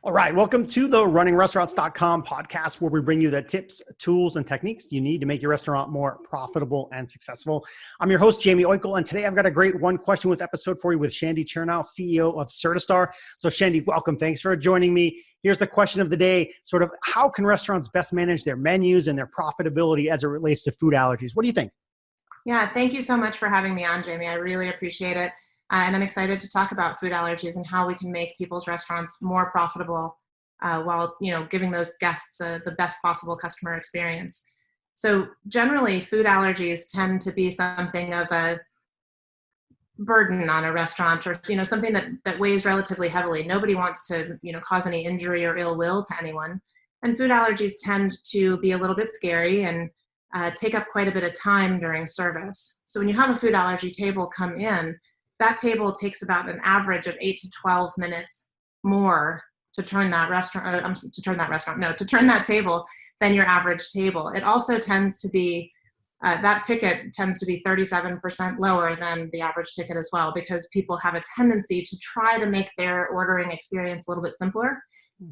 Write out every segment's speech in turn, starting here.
All right, welcome to the runningrestaurants.com podcast, where we bring you the tips, tools, and techniques you need to make your restaurant more profitable and successful. I'm your host, Jamie Oikle, and today I've got a great One Question With episode for you with Shandy Chernow, CEO of Certistar. So Shandy, welcome. Thanks for joining me. Here's the question of the day, sort of how can restaurants best manage their menus and their profitability as it relates to food allergies? What do you think? Yeah, thank you so much for having me on, Jamie. I really appreciate it. And I'm excited to talk about food allergies and how we can make people's restaurants more profitable while giving those guests the best possible customer experience. So generally, food allergies tend to be something of a burden on a restaurant, or something that weighs relatively heavily. Nobody wants to cause any injury or ill will to anyone. And food allergies tend to be a little bit scary and take up quite a bit of time during service. So when you have a food allergy table come in, that table takes about an average of 8 to 12 minutes more to turn that table than your average table. It also tends to be, that ticket tends to be 37% lower than the average ticket as well, because people have a tendency to try to make their ordering experience a little bit simpler.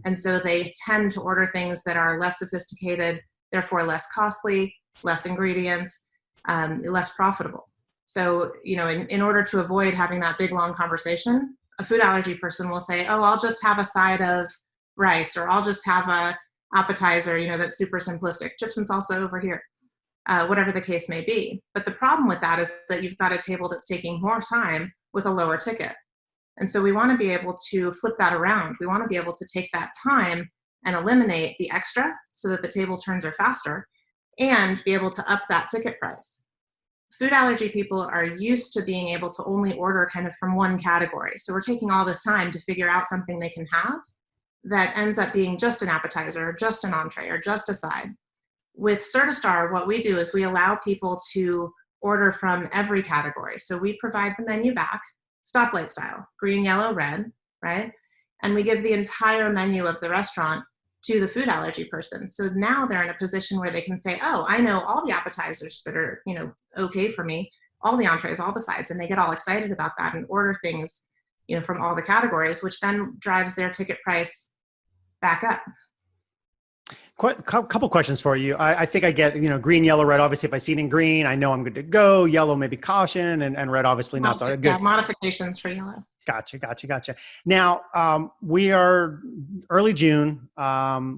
And so they tend to order things that are less sophisticated, therefore less costly, less ingredients, less profitable. So, in order to avoid having that big, long conversation, a food allergy person will say, oh, I'll just have a side of rice, or I'll just have a appetizer, that's super simplistic, chips and salsa over here, whatever the case may be. But the problem with that is that you've got a table that's taking more time with a lower ticket. And so we want to be able to flip that around. We want to be able to take that time and eliminate the extra so that the table turns are faster, and be able to up that ticket price. Food allergy people are used to being able to only order kind of from one category. So we're taking all this time to figure out something they can have that ends up being just an appetizer, or just an entree, or just a side. With Certistar, what we do is we allow people to order from every category. So we provide the menu back, stoplight style, green, yellow, red, right? And we give the entire menu of the restaurant to the food allergy person. So now they're in a position where they can say, oh, I know all the appetizers that are, okay for me, all the entrees, all the sides, and they get all excited about that and order things, from all the categories, which then drives their ticket price back up. Couple questions for you. I think I get, green, yellow, red. Obviously, if I see it in green, I know I'm good to go. Yellow, maybe caution, and red, obviously not so good. Yeah, modifications for yellow. Gotcha. Now, we are early June.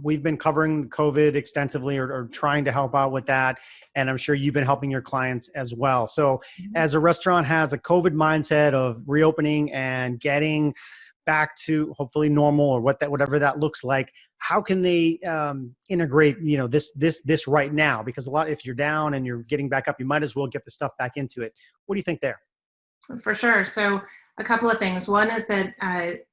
We've been covering COVID extensively, or trying to help out with that. And I'm sure you've been helping your clients as well. So as a restaurant has a COVID mindset of reopening and getting back to hopefully normal, or whatever that looks like, how can they integrate, this right now? Because if you're down and you're getting back up, you might as well get the stuff back into it. What do you think there? For sure. So a couple of things. One is that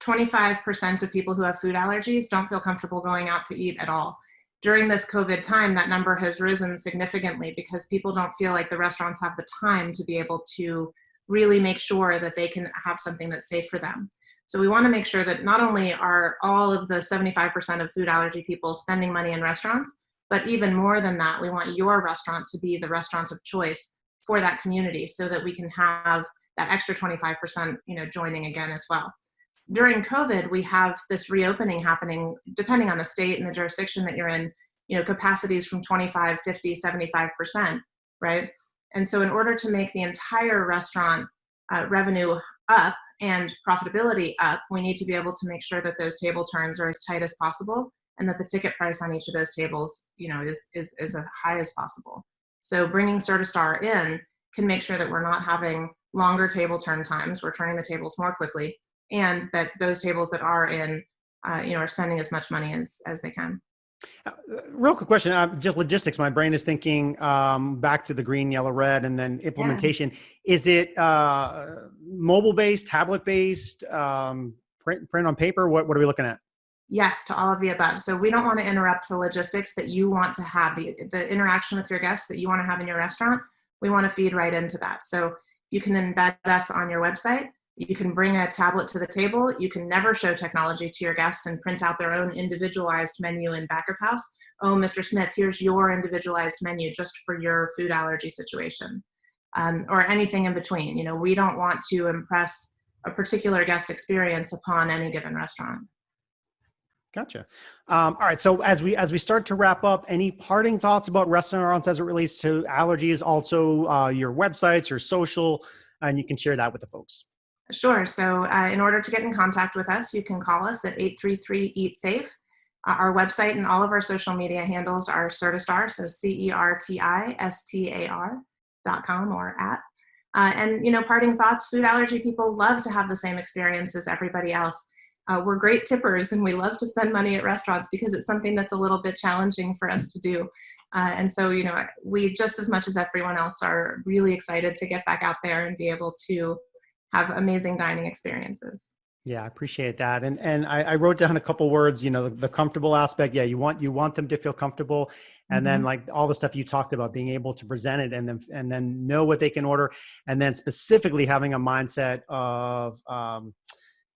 25% of people who have food allergies don't feel comfortable going out to eat at all. During this COVID time, that number has risen significantly because people don't feel like the restaurants have the time to be able to really make sure that they can have something that's safe for them. So we want to make sure that not only are all of the 75% of food allergy people spending money in restaurants, but even more than that, we want your restaurant to be the restaurant of choice for that community, so that we can have that extra 25%, joining again as well. During COVID, we have this reopening happening, depending on the state and the jurisdiction that you're in, capacities from 25, 50, 75%, right? And so in order to make the entire restaurant revenue up and profitability up, we need to be able to make sure that those table turns are as tight as possible, and that the ticket price on each of those tables, is as high as possible. So bringing Certistar in can make sure that we're not having longer table turn times, we're turning the tables more quickly, and that those tables that are in, are spending as much money as they can. Real quick question, just logistics. My brain is thinking back to the green, yellow, red, and then implementation. Yeah. Is it mobile-based, tablet-based, print on paper? What are we looking at? Yes, to all of the above. So we don't want to interrupt the logistics that you want to have, the interaction with your guests that you want to have in your restaurant. We want to feed right into that. So you can embed us on your website. You can bring a tablet to the table. You can never show technology to your guest and print out their own individualized menu in back of house. Oh, Mr. Smith, here's your individualized menu just for your food allergy situation, or anything in between. We don't want to impress a particular guest experience upon any given restaurant. Gotcha. All right. So as we start to wrap up, any parting thoughts about restaurants as it relates to allergies? Also, your websites, your social, and you can share that with the folks. Sure. So, in order to get in contact with us, you can call us at 833-EAT-SAFE. Our website and all of our social media handles are Certistar, so CERTISTAR.com or at. And, parting thoughts, food allergy people love to have the same experience as everybody else. We're great tippers and we love to spend money at restaurants because it's something that's a little bit challenging for us to do. And so, we just as much as everyone else are really excited to get back out there and be able to have amazing dining experiences. Yeah, I appreciate that. And I wrote down a couple words, the comfortable aspect. Yeah, you want them to feel comfortable. And then Mhm. like all the stuff you talked about, being able to present it and then know what they can order. And then specifically having a mindset of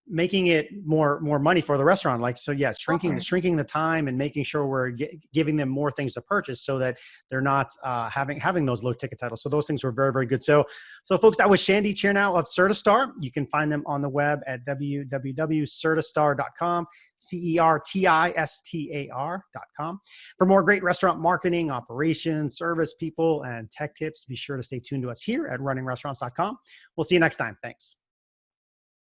making it more money for the restaurant. Like, so yeah, Sure. shrinking the time and making sure we're giving them more things to purchase so that they're not having those low ticket titles. So those things were very, very good. So folks, that was Shandy Chernow of Certistar. You can find them on the web at www.certistar.com, CERTISTAR.com. For more great restaurant marketing, operations, service people, and tech tips, be sure to stay tuned to us here at runningrestaurants.com. We'll see you next time. Thanks.